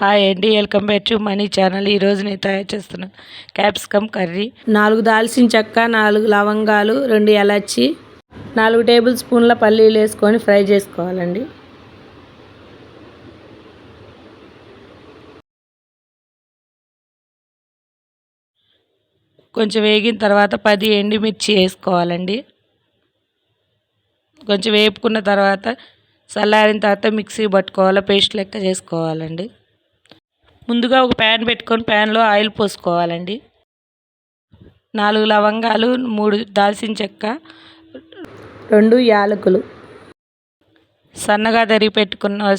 Hi అండి, welcome back to money channel. ఈరోజు నేను తయారు చేస్తున్నాను క్యాప్సికమ్ కర్రీ. 4 దాల్చిన చెక్క, 4 లవంగాలు, 2 యాలచ్చి, 4 టేబుల్ స్పూన్ల పల్లీలు వేసుకొని ఫ్రై చేసుకోవాలండి. కొంచెం వేగిన తర్వాత 10 ఎండుమిర్చి వేసుకోవాలండి. కొంచెం వేపుకున్న తర్వాత చల్లారిన తర్వాత మిక్సీ పట్టుకోవాలి, పేస్ట్ లెక్క చేసుకోవాలండి. ముందుగా ఒక ప్యాన్ పెట్టుకొని ప్యాన్లో ఆయిల్ పోసుకోవాలండి. 4 లవంగాలు, 3 దాల్చిన చెక్క, 2 యాలకులు, సన్నగా తరిగి పెట్టుకున్న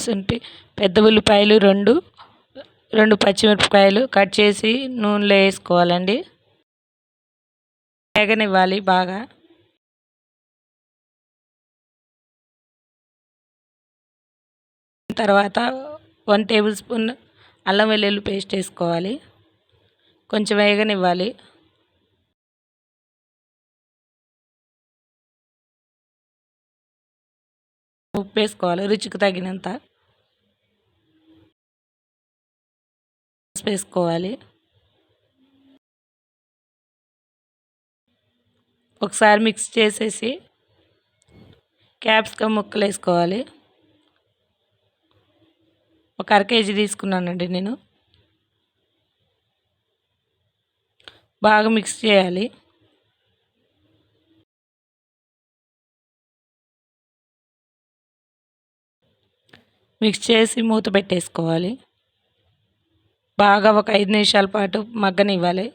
పెద్ద ఉల్లిపాయలు 2 పచ్చిమిరపకాయలు కట్ చేసి నూనెలో వేసుకోవాలండి. వేగనివ్వాలి బాగా. తర్వాత 1 టేబుల్ స్పూన్ అల్లం వెల్లుల్లి పేస్ట్ వేసుకోవాలి. కొంచెం వేగనివ్వాలి. ఉప్పు వేసుకోవాలి, రుచికి తగినంత వేసుకోవాలి. ఒకసారి మిక్స్ చేసేసి క్యాప్సికమ్ ముక్కలు వేసుకోవాలి. ఒక 1/2 కేజీ తీసుకున్నానండి నేను. బాగా మిక్స్ చేయాలి. మిక్స్ చేసి మూత పెట్టేసుకోవాలి. బాగా ఒక 5 నిమిషాల పాటు మగ్గనివ్వాలి.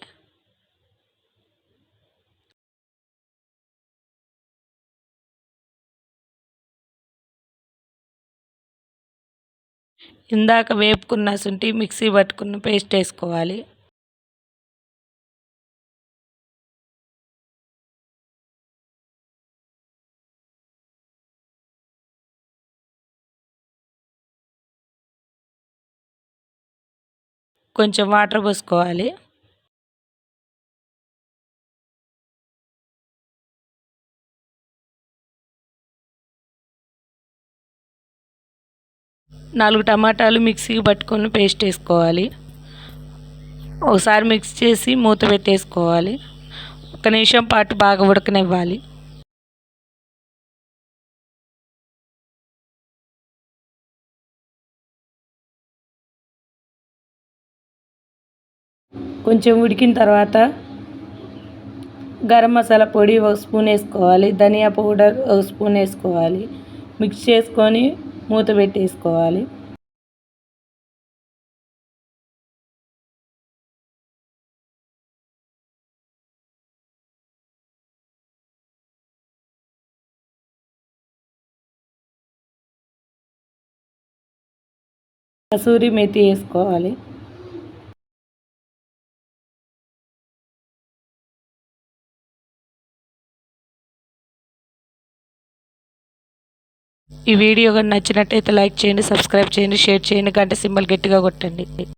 ఇందాక వేపుకున్న మిక్సీ పట్టుకున్న పేస్ట్ వేసుకోవాలి. కొంచెం వాటర్ పోసుకోవాలి. నాలుగు టమాటాలు మిక్సీకి పట్టుకొని పేస్ట్ వేసుకోవాలి. ఒకసారి మిక్స్ చేసి మూత పెట్టేసుకోవాలి. 1 నిమిషం పాటు బాగా ఉడకనివ్వాలి. కొంచెం ఉడికిన తర్వాత గరం మసాలా పొడి 1 స్పూన్ వేసుకోవాలి. ధనియా పౌడర్ 1 స్పూన్ వేసుకోవాలి. మిక్స్ చేసుకొని మూత పెట్టేసుకోవాలి. కసూరి మేతి వేసుకోవాలి. ఈ వీడియో కానీ నచ్చినట్టయితే లైక్ చేయండి, సబ్స్క్రైబ్ చేయండి, షేర్ చేయండి, గంట సింబల్ గట్టిగా కొట్టండి.